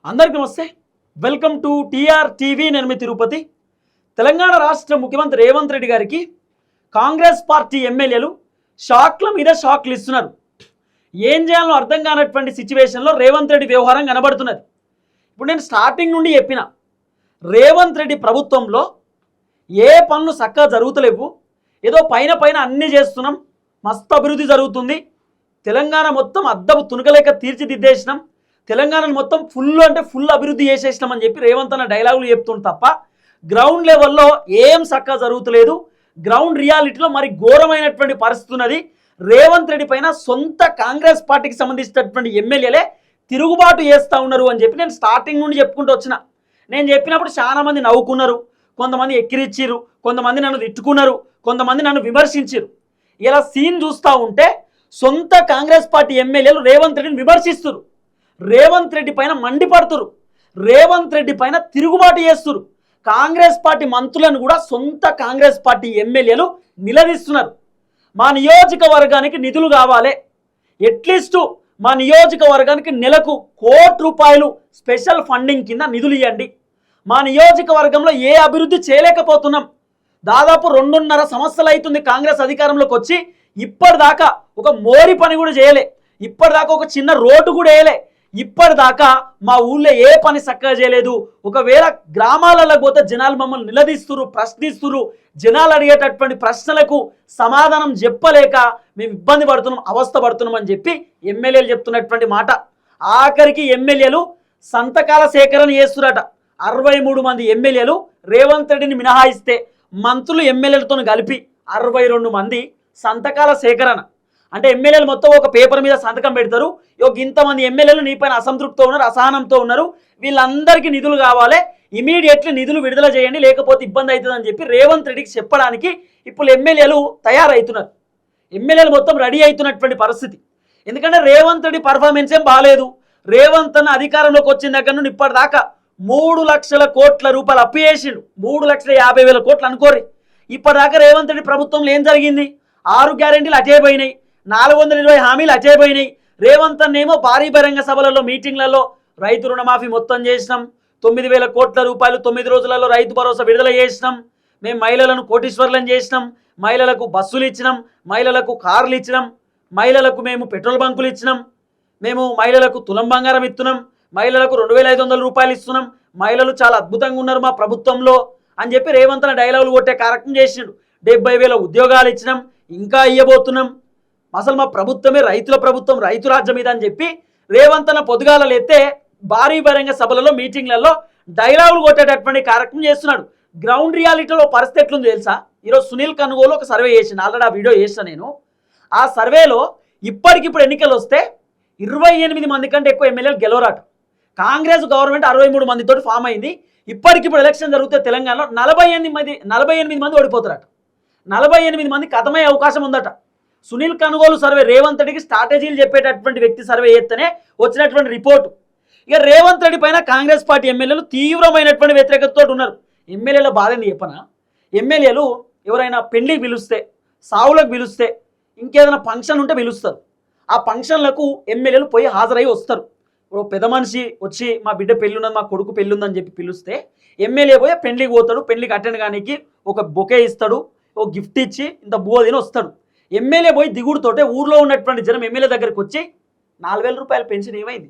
అందరికీ నమస్తే. Welcome to TR TV. నేను మీ తిరుపతి. తెలంగాణ రాష్ట్ర ముఖ్యమంత్రి రేవంత్ రెడ్డి గారికి కాంగ్రెస్ పార్టీ ఎమ్మెల్యేలు షాక్ల మీద షాక్లు ఇస్తున్నారు. ఏం చేయాలో అర్థం కానటువంటి సిచ్యువేషన్లో రేవంత్ రెడ్డి వ్యవహారం కనబడుతున్నది. ఇప్పుడు నేను స్టార్టింగ్ నుండి చెప్పిన రేవంత్ రెడ్డి ప్రభుత్వంలో ఏ పనులు చక్కగా జరుగుతలేవు, ఏదో పైన అన్నీ చేస్తున్నాం, మస్తు అభివృద్ధి జరుగుతుంది, తెలంగాణ మొత్తం అద్దపు తునకలేక తీర్చిదిద్దేసినాం, తెలంగాణను మొత్తం ఫుల్ అభివృద్ధి చేసేసినామని చెప్పి రేవంత్ అన్న డైలాగులు చెప్తుంది తప్ప గ్రౌండ్ లెవెల్లో ఏం చక్కగా జరుగుతలేదు. గ్రౌండ్ రియాలిటీలో మరి ఘోరమైనటువంటి పరిస్థితి ఉన్నది. రేవంత్ రెడ్డి పైన సొంత కాంగ్రెస్ పార్టీకి సంబంధించినటువంటి ఎమ్మెల్యేలే తిరుగుబాటు చేస్తూ ఉన్నారు అని చెప్పి నేను స్టార్టింగ్ నుండి చెప్పుకుంటూ వచ్చిన. నేను చెప్పినప్పుడు చాలామంది నవ్వుకున్నారు, కొంతమంది ఎక్కిరిచ్చిర్రు, కొంతమంది నన్ను తిట్టుకున్నారు, కొంతమంది నన్ను విమర్శించారు. ఇలా సీన్ చూస్తూ ఉంటే సొంత కాంగ్రెస్ పార్టీ ఎమ్మెల్యేలు రేవంత్ రెడ్డిని విమర్శిస్తున్నారు, రేవంత్ రెడ్డి పైన మండిపడుతురు, రేవంత్ రెడ్డి పైన తిరుగుబాటు చేస్తున్నారు. కాంగ్రెస్ పార్టీ మంత్రులను కూడా సొంత కాంగ్రెస్ పార్టీ ఎమ్మెల్యేలు నిలదీస్తున్నారు. మా నియోజకవర్గానికి నిధులు కావాలి, అట్లీస్ట్ మా నియోజకవర్గానికి నెలకు ₹1 స్పెషల్ ఫండింగ్ కింద నిధులు ఇవ్వండి. మా నియోజకవర్గంలో ఏ అభివృద్ధి చేయలేకపోతున్నాం, దాదాపు 2.5 సంవత్సరాలు అవుతుంది కాంగ్రెస్ అధికారంలోకి వచ్చి, ఇప్పటిదాకా ఒక మోరి పని కూడా చేయలే, ఇప్పటిదాకా ఒక చిన్న రోడ్డు కూడా వేయలే, ఇప్పటిదాకా మా ఊళ్ళో ఏ పని చక్కగా చేయలేదు. ఒకవేళ గ్రామాలలో పోతే జనాలు మమ్మల్ని నిలదీస్తురు, ప్రశ్నిస్తురు, జనాలు అడిగేటటువంటి ప్రశ్నలకు సమాధానం చెప్పలేక మేము ఇబ్బంది పడుతున్నాం, అవస్థ పడుతున్నాం అని చెప్పి ఎమ్మెల్యేలు చెప్తున్నటువంటి మాట. ఆఖరికి ఎమ్మెల్యేలు సంతకాల సేకరణ చేస్తురట. 63 మంది ఎమ్మెల్యేలు రేవంత్ రెడ్డిని మినహాయిస్తే మంత్రులు ఎమ్మెల్యేలతో కలిపి 62 మంది సంతకాల సేకరణ. అంటే ఎమ్మెల్యేలు మొత్తం ఒక పేపర్ మీద సంతకం పెడతారు, ఇంతమంది ఎమ్మెల్యేలు నీ పైన అసంతృప్తితో ఉన్నారు, అసహనంతో ఉన్నారు, వీళ్ళందరికీ నిధులు కావాలి, ఇమీడియట్లీ నిధులు విడుదల చేయండి, లేకపోతే ఇబ్బంది అవుతుందని చెప్పి రేవంత్ రెడ్డికి చెప్పడానికి ఇప్పుడు ఎమ్మెల్యేలు తయారవుతున్నారు. ఎమ్మెల్యేలు మొత్తం రెడీ అవుతున్నటువంటి పరిస్థితి. ఎందుకంటే రేవంత్ రెడ్డి పర్ఫార్మెన్స్ ఏం బాగాలేదు. రేవంత్ అన్న అధికారంలోకి వచ్చిన దగ్గర నుండి ఇప్పటిదాకా 3 లక్షల కోట్ల రూపాయలు అప్పు చేసిండు. 3,50,000 కోట్లు అనుకోరి. ఇప్పటిదాకా రేవంత్ రెడ్డి ప్రభుత్వంలో ఏం జరిగింది? 6 గ్యారెంటీలు అటేపోయినాయి, 420 హామీలు అటేపోయినాయి. రేవంత్ అన్నేమో భారీ బహిరంగ సభలలో మీటింగ్లలో రైతు రుణమాఫీ మొత్తం చేసినాం, 9,000 కోట్ల రూపాయలు 9 రోజులలో రైతు భరోసా విడుదల చేసినాం, మేము మహిళలను కోటీశ్వర్లను చేసినాం, మహిళలకు బస్సులు ఇచ్చినాం, మహిళలకు కార్లు ఇచ్చినాం, మహిళలకు మేము పెట్రోల్ బంకులు ఇచ్చినాం, మేము మహిళలకు తులం బంగారం ఇస్తున్నాం, మహిళలకు 2,500 రూపాయలు ఇస్తున్నాం, మహిళలు చాలా అద్భుతంగా ఉన్నారు మా ప్రభుత్వంలో అని చెప్పి రేవంత్ అన్న డైలాగులు కొట్టే కార్యక్రమం చేసిండు. 70,000 ఉద్యోగాలు ఇచ్చినాం, ఇంకా ఇవ్వబోతున్నాం, అసలు మా ప్రభుత్వమే రైతుల ప్రభుత్వం, రైతు రాజ్యం మీద అని చెప్పి రేవంత్ అన్న పొద్దుగాలలో ఎత్తే భారీ బహిరంగ సభలలో మీటింగ్లలో డైలాగులు కొట్టేటటువంటి కార్యక్రమం చేస్తున్నాడు. గ్రౌండ్ రియాలిటీలో పరిస్థితి ఎట్లుంది తెలుసా? ఈరోజు సునీల్ కనుగోలు ఒక సర్వే చేసిండు, ఆల్రెడీ ఆ వీడియో చేసిన నేను. ఆ సర్వేలో ఇప్పటికిప్పుడు ఎన్నికలు వస్తే 28 మంది కంటే ఎక్కువ ఎమ్మెల్యేలు గెలవరాట. కాంగ్రెస్ గవర్నమెంట్ 63 మందితో ఫామ్ అయింది. ఇప్పటికిప్పుడు ఎలక్షన్ జరిగితే తెలంగాణలో 48 మంది ఓడిపోతారట. 48 మంది కథమయ్యే అవకాశం ఉందట. సునీల్ కనుగోలు సర్వే రేవంత్ రెడ్డికి స్ట్రాటజీలు చెప్పేటటువంటి వ్యక్తి సర్వే చేస్తేనే వచ్చినటువంటి రిపోర్టు. ఇక రేవంత్ రెడ్డి పైన కాంగ్రెస్ పార్టీ ఎమ్మెల్యేలు తీవ్రమైనటువంటి వ్యతిరేకతతో ఉన్నారు. ఎమ్మెల్యేల బాధని చెప్పనా? ఎమ్మెల్యేలు ఎవరైనా పెళ్లికి పిలుస్తే, సావులకు పిలుస్తే, ఇంకేదైనా ఫంక్షన్ ఉంటే పిలుస్తారు. ఆ ఫంక్షన్లకు ఎమ్మెల్యేలు పోయి హాజరై వస్తారు. ఇప్పుడు పెద్ద మనిషి వచ్చి మా బిడ్డ పెళ్ళి ఉన్నది, మా కొడుకు పెళ్ళి ఉందని చెప్పి పిలుస్తే ఎమ్మెల్యే పోయి పెళ్లికి పోతాడు, పెళ్లికి అటెండ్ కానీకి ఒక బొకే ఇస్తాడు, ఒక గిఫ్ట్ ఇచ్చి ఇంత బోధిని వస్తాడు. ఎమ్మెల్యే పోయి దిగుడుతోటే ఊర్లో ఉన్నటువంటి జనం ఎమ్మెల్యే దగ్గరికి వచ్చి 4,000 రూపాయల పెన్షన్ ఏమైంది,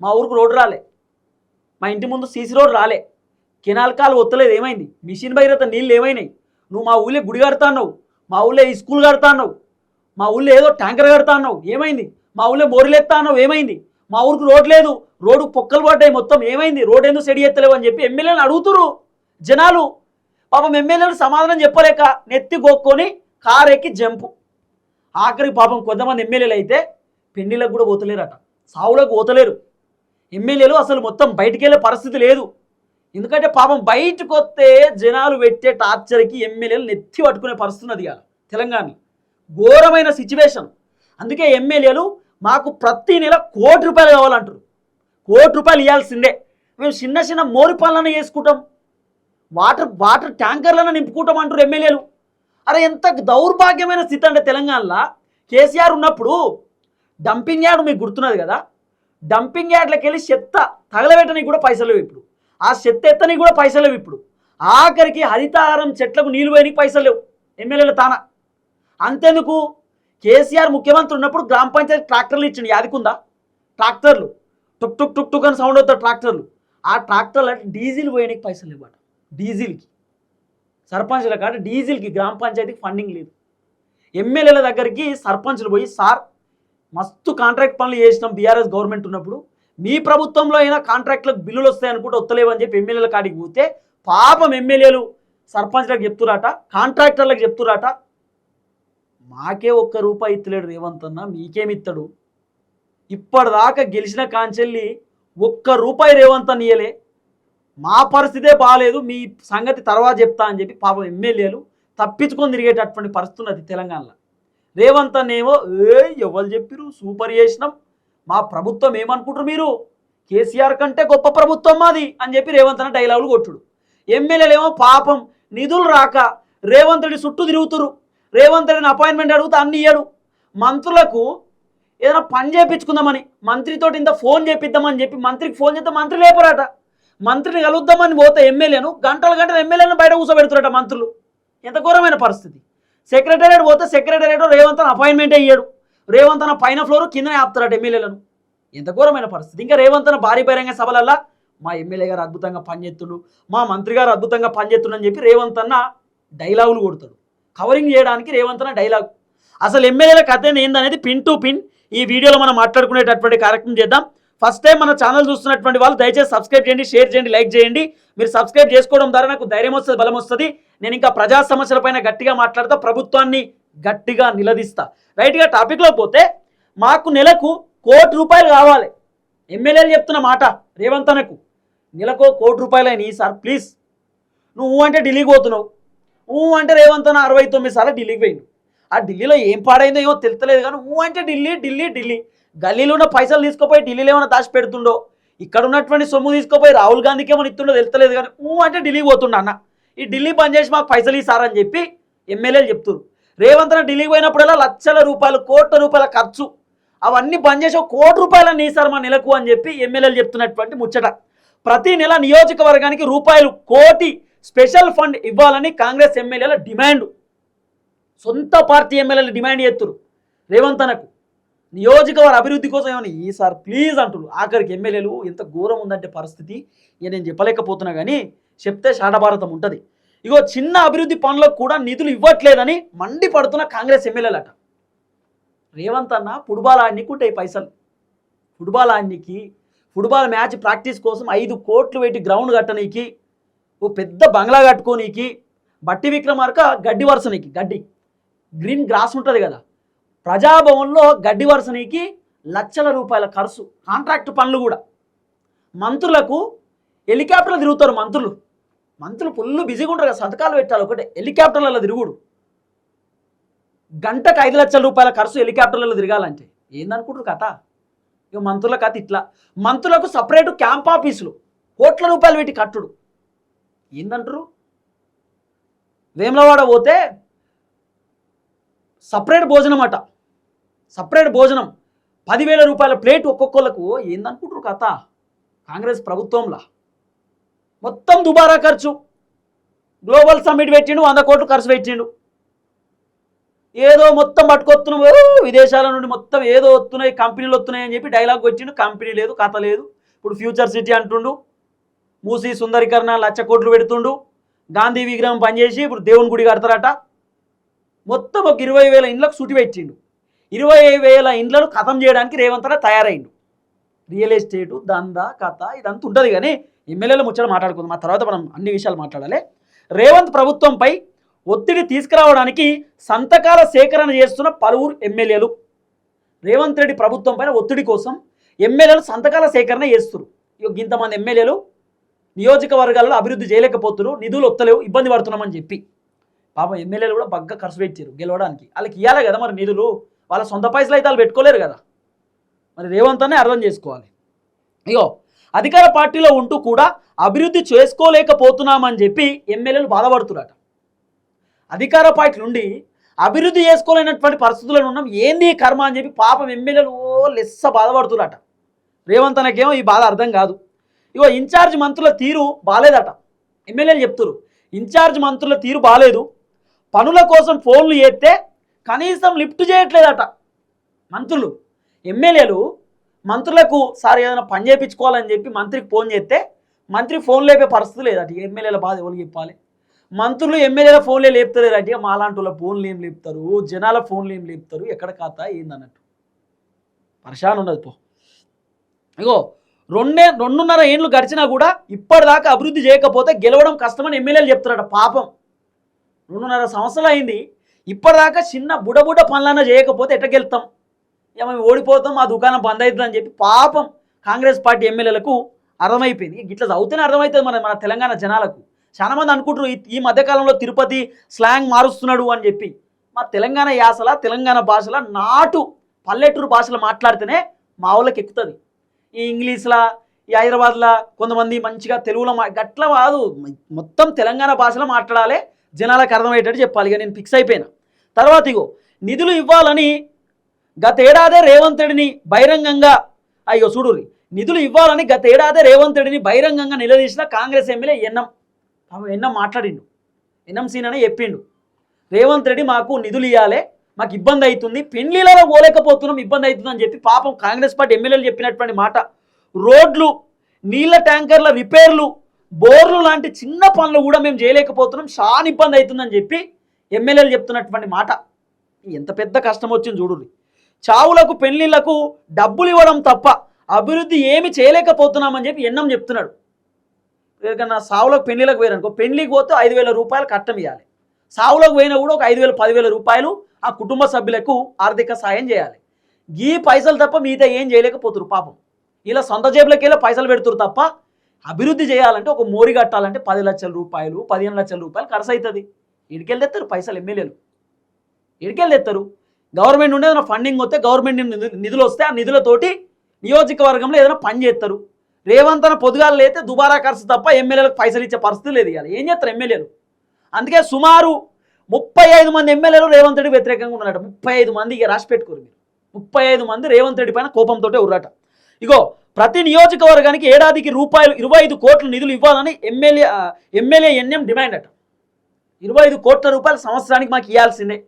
మా ఊరికి రోడ్డు రాలే, మా ఇంటి ముందు సీసీ రోడ్డు రాలే, కెనాల్ కాలు ఒత్తలేదు ఏమైంది, మిషన్ భగీరథ నీళ్ళు ఏమైనాయి, నువ్వు మా ఊళ్ళో గుడి కడతా అన్నావు, మా ఊళ్ళో ఈ స్కూల్ కడతా అన్నావు, మా ఊళ్ళో ఏదో ట్యాంకర్ కడతా అన్నావు ఏమైంది, మా ఊళ్ళో మోరీలు ఎత్తా అన్నావు ఏమైంది, మా ఊరికి రోడ్ లేదు, రోడ్డు పొక్కలు పడ్డాయి మొత్తం ఏమైంది, రోడ్ ఎందుకు సెడి ఎత్తలేవు అని చెప్పి ఎమ్మెల్యేలు అడుగుతురు జనాలు. పాపం ఎమ్మెల్యేలు సమాధానం చెప్పలేక నెత్తి గోక్కొని కారెక్కి జంపు. ఆఖరి పాపం కొంతమంది ఎమ్మెల్యేలు అయితే పెళ్లిలకు కూడా పోతలేరట, సావులకు పోతలేరు. ఎమ్మెల్యేలు అసలు మొత్తం బయటికి వెళ్ళే పరిస్థితి లేదు. ఎందుకంటే పాపం బయటకు వస్తే జనాలు పెట్టే టార్చర్కి ఎమ్మెల్యేలు నెత్తి పట్టుకునే పరిస్థితి ఉన్నది కదా తెలంగాణలో. ఘోరమైన సిచ్యువేషన్. అందుకే ఎమ్మెల్యేలు మాకు ప్రతి నెల ₹1,00,00,000 కావాలంటారు. ₹1,00,00,000 ఇవ్వాల్సిందే. మేము చిన్న మోరి పనులను చేసుకుంటాం, వాటర్ ట్యాంకర్లను నింపుకుంటాం అంటారు ఎమ్మెల్యేలు. అరే ఎంత దౌర్భాగ్యమైన స్థితి అంటే తెలంగాణలో కేసీఆర్ ఉన్నప్పుడు డంపింగ్ యార్డ్ మీకు గుర్తున్నది కదా, డంపింగ్ యార్డ్లకు వెళ్ళి చెత్త తగలబెట్టడానికి కూడా పైసలు లేవు ఇప్పుడు. ఆ చెత్త ఎత్తనికి కూడా పైసలు లేవు ఇప్పుడు. ఆఖరికి హరితహారం చెట్లకు నీళ్ళు పోయడానికి పైసలు లేవు ఎమ్మెల్యేల తాన. అంతెందుకు, కేసీఆర్ ముఖ్యమంత్రి ఉన్నప్పుడు గ్రామ పంచాయతీ ట్రాక్టర్లు ఇచ్చిండు, యాదికుందా? ట్రాక్టర్లు టుక్ టుక్ టుక్ టుక్ అని సౌండ్ అవుతాయి ట్రాక్టర్లు. ఆ ట్రాక్టర్లు అంటే డీజిల్ పోయడానికి పైసలు లేవట. డీజిల్కి సర్పంచ్ల కాడ డీజిల్కి గ్రామ పంచాయతీకి ఫండింగ్ లేదు. ఎమ్మెల్యేల దగ్గరికి సర్పంచ్లు పోయి, సార్ మస్తు కాంట్రాక్ట్ పనులు చేసినాం బీఆర్ఎస్ గవర్నమెంట్ ఉన్నప్పుడు, మీ ప్రభుత్వంలో అయినా కాంట్రాక్ట్లకు బిల్లులు వస్తాయనుకుంటే వస్తలేవని చెప్పి ఎమ్మెల్యేల కాడికి పోతే పాపం ఎమ్మెల్యేలు సర్పంచ్లకు చెప్తురాట, కాంట్రాక్టర్లకు చెప్తురాట, మాకే ఒక్క రూపాయి ఇత్తలేడు రేవంత్ అన్న, మీకేమిస్తాడు? ఇప్పటిదాకా గెలిచిన కాంచెల్లి ఒక్క రూపాయి రేవంత్ అన్న ఇయ్యలే, మా పరిస్థితే బాగాలేదు, మీ సంగతి తర్వాత చెప్తా అని చెప్పి పాపం ఎమ్మెల్యేలు తప్పించుకొని తిరిగేటటువంటి పరిస్థితి ఉన్నది తెలంగాణలో. రేవంత్ అన్నేమో ఎవరు చెప్పిరు సూపర్ చేసినాం, మా ప్రభుత్వం ఏమనుకుంటారు మీరు, కేసీఆర్ కంటే గొప్ప ప్రభుత్వం మాది అని చెప్పి రేవంత్ అన్న డైలాగులు కొట్టుడు. ఎమ్మెల్యేలు ఏమో పాపం నిధులు రాక రేవంత్ రెడ్డి చుట్టూ తిరుగుతురు, రేవంత్ రెడ్డిని అపాయింట్మెంట్ అడుగుతా అన్ని ఇయ్యడు. మంత్రులకు ఏదైనా పని చేయించుకుందామని మంత్రితో ఇంత ఫోన్ చేపిద్దామని చెప్పి మంత్రికి ఫోన్ చేస్తే మంత్రి లేపరాట. మంత్రిని కలుద్దామని పోతే ఎమ్మెల్యేను గంటలు ఎమ్మెల్యేను బయట కూర్చోబెడుతురట మంత్రులు. ఎంత ఘోరమైన పరిస్థితి. సెక్రటేరియట్ పోతే సెక్రటేరియట్ రేవంత్ అన్న అపాయింట్మెంట్ అయ్యాడు, రేవంత్ అన్న పైన ఫ్లోర్ కిందనే ఆపుతారట ఎమ్మెల్యేలను. ఎంత ఘోరమైన పరిస్థితి. ఇంకా రేవంత్ అన్న భారీ బహిరంగ సభలల్లా మా ఎమ్మెల్యే గారు అద్భుతంగా పనిచేస్తుడు, మా మంత్రి గారు అద్భుతంగా పనిచేస్తుడు అని చెప్పి రేవంత్ అన్న డైలాగులు కొడతాడు. కవరింగ్ చేయడానికి రేవంత్ అన్న డైలాగ్. అసలు ఎమ్మెల్యేల కథ ఏందనేది పిన్ టు పిన్ ఈ వీడియోలో మనం మాట్లాడుకునేటటువంటి కార్యక్రమం చేద్దాం. ఫస్ట్ టైం మన ఛానల్ చూస్తున్నటువంటి వాళ్ళు దయచేసి సబ్స్క్రైబ్ చేయండి, షేర్ చేయండి, లైక్ చేయండి. మీరు సబ్స్క్రైబ్ చేసుకోవడం ద్వారా నాకు ధైర్యం వస్తుంది, బలం వస్తుంది. నేను ఇంకా ప్రజా సమస్యలపైన గట్టిగా మాట్లాడతా, ప్రభుత్వాన్ని గట్టిగా నిలదీస్తా. రైట్గా టాపిక్లో పోతే, మాకు నెలకు ₹1,00,00,000 కావాలి. ఎమ్మెల్యేలు చెప్తున్న మాట రేవంత్ అన్నకు, నెలకు ₹1,00,00,000 అయినాయి సార్ ప్లీజ్. నువ్వు అంటే ఢిల్లీకి పోతున్నావు, నువ్వు అంటే రేవంత్ అన్న 69 సార్లు ఢిల్లీకి పోయిండు. ఆ ఢిల్లీలో ఏం పాడైందో ఏమో తెలుస్తలేదు కానీ నువ్వు అంటే ఢిల్లీ ఢిల్లీ ఢిల్లీ. గల్లీలో ఉన్న పైసలు తీసుకుపోయి ఢిల్లీలో ఏమైనా దాచి పెడుతుండో, ఇక్కడ ఉన్నటువంటి సొమ్ము తీసుకుపోయి రాహుల్ గాంధీకి ఏమైనా ఇస్తుండో తెలుస్తలేదు కానీ నువ్వు అంటే ఢిల్లీకి పోతుండ అన్న. ఈ ఢిల్లీ బంద్ చేసి మాకు పైసలు ఇస్తారని చెప్పి ఎమ్మెల్యేలు చెప్తున్నారు. రేవంత్ అన్న ఢిల్లీకి పోయినప్పుడల్లా లక్షల రూపాయలు, కోట్ల రూపాయల ఖర్చు, అవన్నీ బంద్ చేసి ₹1,00,00,000 ఇస్తారు మా నెలకు అని చెప్పి ఎమ్మెల్యేలు చెప్తున్నటువంటి ముచ్చట. ప్రతి నెల నియోజకవర్గానికి ₹1,00,00,000 స్పెషల్ ఫండ్ ఇవ్వాలని కాంగ్రెస్ ఎమ్మెల్యేల డిమాండ్. సొంత పార్టీ ఎమ్మెల్యేలు డిమాండ్ చేస్తున్నారు రేవంత్ అన్నకు నియోజకవర్గ అభివృద్ధి కోసం ఏమని ఈసారి ప్లీజ్ అంటున్నారు. ఆఖరికి ఎమ్మెల్యేలు ఎంత ఘోరం ఉందంటే పరిస్థితి ఇక నేను చెప్పలేకపోతున్నా కానీ చెప్తే షాఢభారతం ఉంటుంది. ఇగో చిన్న అభివృద్ధి పనులకు కూడా నిధులు ఇవ్వట్లేదని మండిపడుతున్న కాంగ్రెస్ ఎమ్మెల్యేలట. రేవంత్ అన్న ఫుట్బాల్ ఆడనీకి ఉంటాయి పైసలు, ఫుట్బాల్ మ్యాచ్ ప్రాక్టీస్ కోసం 5 కోట్లు పెట్టి గ్రౌండ్ కట్టనీకి, ఓ పెద్ద బంగ్లా కట్టుకోనీకి, బట్టి విక్రమార్క గడ్డి వరుసనీకి, గడ్డి గ్రీన్ గ్రాస్ ఉంటుంది కదా, ప్రజాభవన్లో గడ్డి వరుసనీకి లక్షల రూపాయల ఖర్చు, కాంట్రాక్ట్ పనులు కూడా. మంత్రులకు హెలికాప్టర్లు తిరుగుతారు మంత్రులు ఫుల్ బిజీగా ఉంటారు కదా, సంతకాలు పెట్టాలి, ఒకటే హెలికాప్టర్లలో తిరుగుడు. గంటకు 5 లక్షల రూపాయల ఖర్చు హెలికాప్టర్లలో తిరగాలంటే ఏందనుకుంటారు కథ. ఇక మంత్రుల కథ ఇట్లా. మంత్రులకు సపరేటు క్యాంప్ ఆఫీసులు కోట్ల రూపాయలు పెట్టి కట్టుడు ఏందంటారు. వేములవాడ పోతే సపరేట్ భోజనం అట, సపరేట్ భోజనం 10,000 రూపాయల ప్లేట్ ఒక్కొక్కళ్ళకు. ఏందనుకుంటారు కథ. కాంగ్రెస్ ప్రభుత్వంలో మొత్తం దుబారా ఖర్చు. గ్లోబల్ సమ్మిట్ పెట్టిండు, 100 కోట్లు ఖర్చు పెట్టిండు. ఏదో మొత్తం పట్టుకొస్తున్నావు విదేశాల నుండి, మొత్తం ఏదో వస్తున్నాయి, కంపెనీలు వస్తున్నాయి అని చెప్పి డైలాగ్ వచ్చిండు. కంపెనీ లేదు, కథ లేదు. ఇప్పుడు ఫ్యూచర్ సిటీ అంటుండు, మూసీ సుందరీకరణ 1,00,000 కోట్లు పెడుతుండు, గాంధీ విగ్రహం పనిచేసి ఇప్పుడు దేవుని గుడి కడతారట. మొత్తం ఒక 20,000 ఇండ్లకు సుటి పెట్టిండు. 20,000 ఇండ్లను ఖతం చేయడానికి రేవంత్ అన్న తయారైండు. రియల్ ఎస్టేటు దందా కథ ఇదంతా ఉంటుంది కానీ ఎమ్మెల్యేల ముచ్చట మాట్లాడుకుందాం. ఆ తర్వాత మనం అన్ని విషయాలు మాట్లాడాలి. రేవంత్ ప్రభుత్వంపై ఒత్తిడి తీసుకురావడానికి సంతకాల సేకరణ చేస్తున్న పలువురు ఎమ్మెల్యేలు. రేవంత్ రెడ్డి ప్రభుత్వం పైన ఒత్తిడి కోసం ఎమ్మెల్యేలు సంతకాల సేకరణ చేస్తున్నారు. ఇంతమంది ఎమ్మెల్యేలు నియోజకవర్గాల్లో అభివృద్ధి చేయలేకపోతున్నారు, నిధులు వస్తలేవు, ఇబ్బంది పడుతున్నామని చెప్పి పాపం ఎమ్మెల్యేలు కూడా బగ్గా ఖర్చు పెట్టారు గెలవడానికి. వాళ్ళకి ఇవ్వాలి కదా మరి నిధులు, వాళ్ళ సొంత పైసలు అయితే వాళ్ళు పెట్టుకోలేరు కదా. మరి రేవంత్ అనే అర్థం చేసుకోవాలి. ఇగో అధికార పార్టీలో ఉంటూ కూడా అభివృద్ధి చేసుకోలేకపోతున్నామని చెప్పి ఎమ్మెల్యేలు బాధపడుతున్నారట. అధికార పార్టీ నుండి అభివృద్ధి చేసుకోలేనటువంటి పరిస్థితులను ఉన్నాం, ఏంది కర్మ అని చెప్పి పాపం ఎమ్మెల్యేలు లెస్స బాధపడుతున్నారట. రేవంత్ అన్నకేమో ఈ బాధ అర్థం కాదు. ఇగో ఇన్ఛార్జ్ మంత్రుల తీరు బాలేదట. ఎమ్మెల్యేలు చెప్తున్నారు ఇన్ఛార్జ్ మంత్రుల తీరు బాలేదు, పనుల కోసం ఫోన్లు చేస్తే కనీసం లిఫ్ట్ చేయట్లేదట మంత్రులు. ఎమ్మెల్యేలు మంత్రులకు సార్ ఏదైనా పని చేయించుకోవాలని చెప్పి మంత్రికి ఫోన్ చేస్తే మంత్రి ఫోన్ లేపే పరిస్థితి లేదట. ఎమ్మెల్యేల బాధ ఎవరికి చెప్పాలి? మంత్రులు ఎమ్మెల్యేల ఫోన్లే లేపుతలేరు అంటే మాలాంటి వాళ్ళ ఫోన్లు ఏం లేపుతారు, జనాల ఫోన్లు ఏం లేపుతారు, ఎక్కడ ఖాతా ఏందన్నట్టు పరిశాన్ ఉన్నది పో. ఇగో 2.5 ఏళ్ళు గడిచినా కూడా ఇప్పటిదాకా అభివృద్ధి చేయకపోతే గెలవడం కష్టమని ఎమ్మెల్యేలు చెప్తున్నారట. పాపం 2.5 సంవత్సరాలు అయింది, ఇప్పటిదాకా చిన్న బుడబుడ పనులన్నా చేయకపోతే ఎట్ట గెలుస్తాం, ఇక మేము ఓడిపోతాం, మా దుకాణం బంద్ అవుతుంది అని చెప్పి పాపం కాంగ్రెస్ పార్టీ ఎమ్మెల్యేలకు అర్థమైపోయింది. ఇట్లా చదివితేనే అర్థమవుతుంది మన తెలంగాణ జనాలకు. చాలామంది అనుకుంటారు ఈ మధ్యకాలంలో తిరుపతి స్లాంగ్ మారుస్తున్నాడు అని చెప్పి. మా తెలంగాణ యాసల తెలంగాణ భాషల నాటు పల్లెటూరు భాషలో మాట్లాడితేనే మా వాళ్ళకి ఎక్కుతుంది. ఈ ఇంగ్లీష్లా ఈ హైదరాబాద్లో కొంతమంది మంచిగా తెలుగులో గట్ల కాదు, మొత్తం తెలంగాణ భాషలో మాట్లాడాలి, జనాలకు అర్థమయ్యేటట్టు చెప్పాలి. ఇక నేను ఫిక్స్ అయిపోయినా. తర్వాత ఇగో నిధులు ఇవ్వాలని గతేడాదే రేవంత్ రెడ్డిని బహిరంగంగా చూడుర్రి, నిధులు ఇవ్వాలని గతేడాదే రేవంత్ రెడ్డిని బహిరంగంగా నిలదీసిన కాంగ్రెస్ ఎమ్మెల్యే ఎన్నం మాట్లాడిండు. ఎన్నం సీన్ అని చెప్పిండు, రేవంత్ రెడ్డి మాకు నిధులు ఇవ్వాలి, మాకు ఇబ్బంది అవుతుంది, పెళ్లిలలో పోలేకపోతున్నాం, ఇబ్బంది అవుతుంది అని చెప్పి పాపం కాంగ్రెస్ పార్టీ ఎమ్మెల్యేలు చెప్పినటువంటి మాట. రోడ్లు, నీళ్ళ ట్యాంకర్ల రిపేర్లు, బోర్లు లాంటి చిన్న పనులు కూడా మేము చేయలేకపోతున్నాం, చాలా ఇబ్బంది అవుతుందని చెప్పి ఎమ్మెల్యేలు చెప్తున్నటువంటి మాట. ఎంత పెద్ద కష్టం వచ్చింది చూడుర్రి. చావులకు పెళ్లిళ్లకు డబ్బులు ఇవ్వడం తప్ప అభివృద్ధి ఏమి చేయలేకపోతున్నామని చెప్పి ఎన్నం చెప్తున్నాడు. ఏదైనా సావులకు పెళ్లిలకు పోయారనుకో, పెళ్లికి పోతే 5,000 రూపాయలు కట్టం ఇవ్వాలి, సావులకు పోయినా కూడా ఒక 5,000 10,000 రూపాయలు ఆ కుటుంబ సభ్యులకు ఆర్థిక సాయం చేయాలి. ఈ పైసలు తప్ప మిగతా ఏం చేయలేకపోతున్నారు పాపం. ఇలా సొంత జేబులకి వెళ్ళి పైసలు పెడుతురు తప్ప అభివృద్ధి చేయాలంటే ఒక మోరి కట్టాలంటే 10 లక్షల రూపాయలు 15 లక్షల రూపాయలు ఖర్చు అవుతుంది. ఇడికెళ్ళి తెస్తారు పైసలు ఎమ్మెల్యేలు, ఇడికెళ్ళి తెస్తారు. గవర్నమెంట్ నుండి ఏదైనా ఫండింగ్ వస్తే, గవర్నమెంట్ నిధులు వస్తే ఆ నిధులతోటి నియోజకవర్గంలో ఏదైనా పని చేస్తారు. రేవంత్ అన్న పొద్దుగాలు లేతే దుబారా ఖర్చు తప్ప ఎమ్మెల్యేలకు పైసలు ఇచ్చే పరిస్థితి లేదు. ఇవాళ ఏం చేస్తారు ఎమ్మెల్యేలు? అందుకే సుమారు 35 మంది ఎమ్మెల్యేలు రేవంత్ రెడ్డి వ్యతిరేకంగా ఉన్నారట. 35 మంది, ఇక రాసి పెట్టుకోరు మీరు. 35 మంది రేవంత్ రెడ్డి పైన కోపంతో ఉర్రట. ఇగో ప్రతి నియోజకవర్గానికి ఏడాదికి ₹25 కోట్ల నిధులు ఇవ్వాలని ఎమ్మెల్యే ఎన్ఎం డిమాండ్ అట. 25 కోట్ల రూపాయలు సంవత్సరానికి మాకు ఇవ్వాల్సిందే,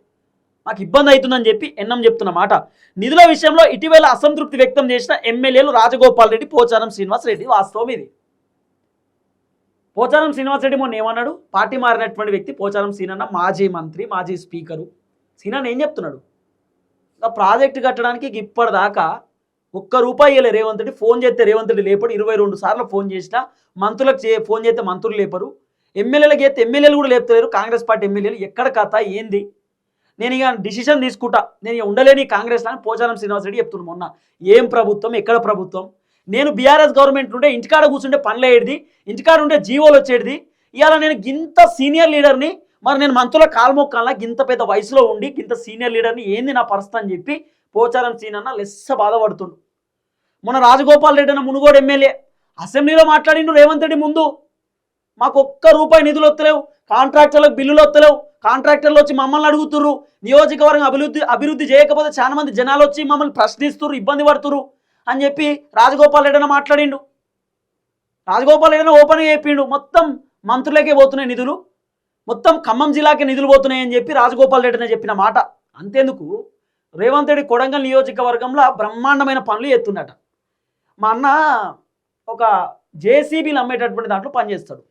మాకు ఇబ్బంది అవుతుందని చెప్పి ఎన్ఎం చెప్తున్న మాట. నిధుల విషయంలో ఇటీవల అసంతృప్తి వ్యక్తం చేసిన ఎమ్మెల్యేలు రాజగోపాల్ రెడ్డి, పోచారం శ్రీనివాస్ రెడ్డి. వాస్తవం ఇది. పోచారం శ్రీనివాస్ రెడ్డి మొన్న ఏమన్నాడు? పార్టీ మారినటువంటి వ్యక్తి పోచారం సీనన్న, మాజీ మంత్రి, మాజీ స్పీకరు. సీనన్న ఏం చెప్తున్నాడు? ఇంకా ప్రాజెక్టు కట్టడానికి ఇప్పటిదాకా ₹1 ఇవ్వలే రేవంత్ రెడ్డి. ఫోన్ చేస్తే రేవంత్ రెడ్డి లేపడు. 22 సార్లు ఫోన్ చేసినా మంత్రులకు ఫోన్ చేస్తే మంత్రులు లేపరు, ఎమ్మెల్యేలకు చేస్తే ఎమ్మెల్యేలు కూడా లేపుతలేరు. కాంగ్రెస్ పార్టీ ఎమ్మెల్యేలు ఎక్కడ కథ ఏంది? నేను ఇక డిసిషన్ తీసుకుంటా, నేను ఇక ఉండలేని కాంగ్రెస్ అని పోచారం శ్రీనివాస్ రెడ్డి చెప్తున్నాను. మొన్న ఏం ప్రభుత్వం, ఎక్కడ ప్రభుత్వం? నేను బీఆర్ఎస్ గవర్నమెంట్ ఉంటే ఇంటికాడ కూర్చుంటే పనులయ్యేది, ఇంటికాడ ఉంటే జీవోలు వచ్చేది. ఇవాళ నేను గింత సీనియర్ లీడర్ని, మరి నేను మంత్రుల కాల్మొక్కాల గింత పెద్ద వయసులో ఉండి గింత సీనియర్ లీడర్ని, ఏంది నా పరిస్థితి అని చెప్పి పోచారం సీనన్న లెస్స బాధపడుతుండు. మొన్న రాజగోపాల్ రెడ్డి అన్న మునుగోడు ఎమ్మెల్యే అసెంబ్లీలో మాట్లాడిండు రేవంత్ రెడ్డి ముందు, మాకు ₹1 నిధులు వస్తలేవు, కాంట్రాక్టర్లకు బిల్లులు వస్తలేవు, కాంట్రాక్టర్లు వచ్చి మమ్మల్ని అడుగుతుర్రు, నియోజకవర్గం అభివృద్ధి చేయకపోతే చాలా మంది జనాలు వచ్చి మమ్మల్ని ప్రశ్నిస్తుర్రు, ఇబ్బంది పడుతుర్రు అని చెప్పి రాజగోపాల్ రెడ్డి అన్న మాట్లాడిండు. రాజగోపాల్ రెడ్డి అన్న ఓపెన్గా చెప్పిండు, మొత్తం మంత్రులకే పోతున్నాయి నిధులు, మొత్తం ఖమ్మం జిల్లాకే నిధులు పోతున్నాయి అని చెప్పి రాజగోపాల్ రెడ్డి అన్న చెప్పిన మాట. అంతేందుకు రేవంత్ రెడ్డి కొడంగల్ నియోజకవర్గంలో బ్రహ్మాండమైన పనులు ఎత్తున్నట. మా అన్న ఒక జేసీబీలు అమ్మేటటువంటి దాంట్లో పనిచేస్తాడు,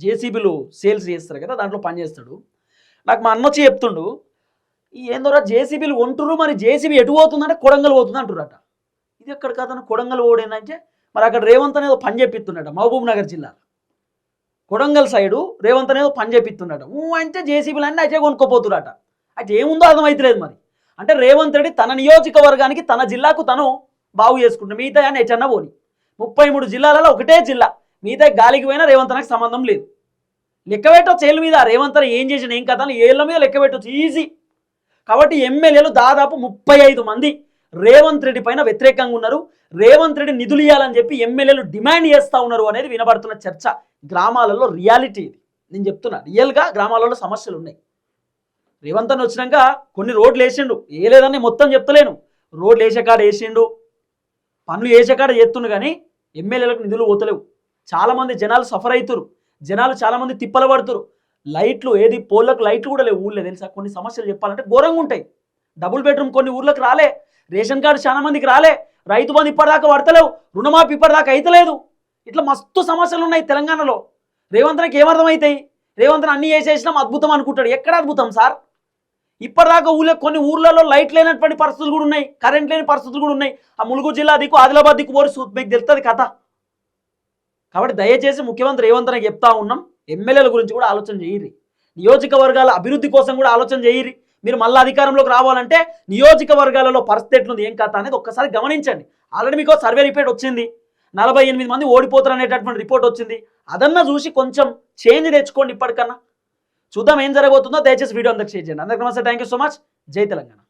జేసీబీలు సేల్స్ చేస్తారు కదా, దాంట్లో పనిచేస్తాడు. నాకు మా అన్న వచ్చి చెప్తుండు, ఏందోరా జేసీబీలు కొంటుర్రు, మరి జేసీబీ ఎటు పోతుందంటే కొడంగల్ పోతుంది అంటురట. ఇది ఎక్కడ కాదన్న కొడంగల్ పోడేందంటే మరి అక్కడ రేవంత్ అనేది పని చేపిస్తున్నాడు మహబూబ్ నగర్ జిల్లా కొడంగల్ సైడు రేవంత్ అనేది పని చేపిస్తున్నాడు. అంటే జేసీబీలు అన్నీ అయితే కొనుక్కోపోతురట. అయితే ఏముందో అర్థమవుతలేదు మరి. అంటే రేవంత్ రెడ్డి తన నియోజకవర్గానికి, తన జిల్లాకు తను బాగు చేసుకుంటాడు, మిగతా అని ఎచ్చన్నా పోని. 33 జిల్లాలలో ఒకటే జిల్లా, మిగతా గాలికి పోయినా రేవంత్ అన్నకి సంబంధం లేదు. లెక్క పెట్టవచ్చు ఏళ్ళ మీద, రేవంత్ అన్న ఏం చేసిన ఏం కదా అని ఏళ్ళ మీద లెక్క పెట్టవచ్చు ఈజీ. కాబట్టి ఎమ్మెల్యేలు దాదాపు 35 మంది రేవంత్ రెడ్డి పైన వ్యతిరేకంగా ఉన్నారు. రేవంత్ రెడ్డి నిధులు ఇవ్వాలని చెప్పి ఎమ్మెల్యేలు డిమాండ్ చేస్తూ ఉన్నారు అనేది వినబడుతున్న చర్చ. గ్రామాలలో రియాలిటీ ఇది, నేను చెప్తున్నా. రియల్గా గ్రామాలలో సమస్యలు ఉన్నాయి. రేవంత్ అన్న వచ్చినాక కొన్ని రోడ్లు వేసిండు, ఏ లేదని మొత్తం చెప్తలేను, రోడ్లు వేసే కాడ వేసిండు, పనులు వేసేకాడ చేస్తుండు కానీ ఎమ్మెల్యేలకు నిధులు పోతలేవు. చాలామంది జనాలు సఫర్ అవుతారు, జనాలు చాలామంది తిప్పలు పడుతురు. లైట్లు ఏది పోళ్ళకు లైట్లు కూడా లేవు ఊళ్ళో తెలుసా. కొన్ని సమస్యలు చెప్పాలంటే ఘోరంగా ఉంటాయి. డబుల్ బెడ్రూమ్ కొన్ని ఊర్లకు రాలే, రేషన్ కార్డు చాలా మందికి రాలే, రైతు బంధు ఇప్పటిదాకా పడతలేవు, రుణమాఫీ ఇప్పటిదాకా అయితలేదు. ఇట్లా మస్తు సమస్యలు ఉన్నాయి తెలంగాణలో. రేవంత్ రెడ్డికి ఏమర్థమవుతాయి? రేవంత్ రెడ్డి అన్ని చేసేసినాం అద్భుతం అనుకుంటాడు. ఎక్కడ అద్భుతం సార్? ఇప్పటిదాకా కొన్ని ఊర్లలో లైట్ లేనటువంటి పరిస్థితులు కూడా ఉన్నాయి, కరెంట్ లేని పరిస్థితులు కూడా ఉన్నాయి. ఆ ములుగు జిల్లా దిక్కు ఆదిలాబాద్ దిక్కు పోరు మీకు తెలుస్తుంది కథ. కాబట్టి దయచేసి ముఖ్యమంత్రి రేవంత్ రెడ్డి చెప్తా ఉన్నాం, ఎమ్మెల్యేల గురించి కూడా ఆలోచన చేయరు, నియోజకవర్గాల అభివృద్ధి కోసం కూడా ఆలోచన చేయరు. మీరు మళ్ళీ అధికారంలోకి రావాలంటే నియోజకవర్గాలలో పరిస్థితి ఎట్లుంది ఏం కథ అనేది ఒక్కసారి గమనించండి. ఆల్రెడీ మీకు సర్వే రిపోర్ట్ వచ్చింది, 48 మంది ఓడిపోతారు అనేటటువంటి రిపోర్ట్ వచ్చింది. అదన్నా చూసి కొంచెం చేంజ్ తెచ్చుకోండి. ఇప్పటికన్నా చూద్దాం ఏం జరగబోతుందో. దయచేసి వీడియో అందరికి షేర్ చేయండి. అందరికీ నమస్తే, థ్యాంక్ యూ సో మచ్. జై తెలంగాణ.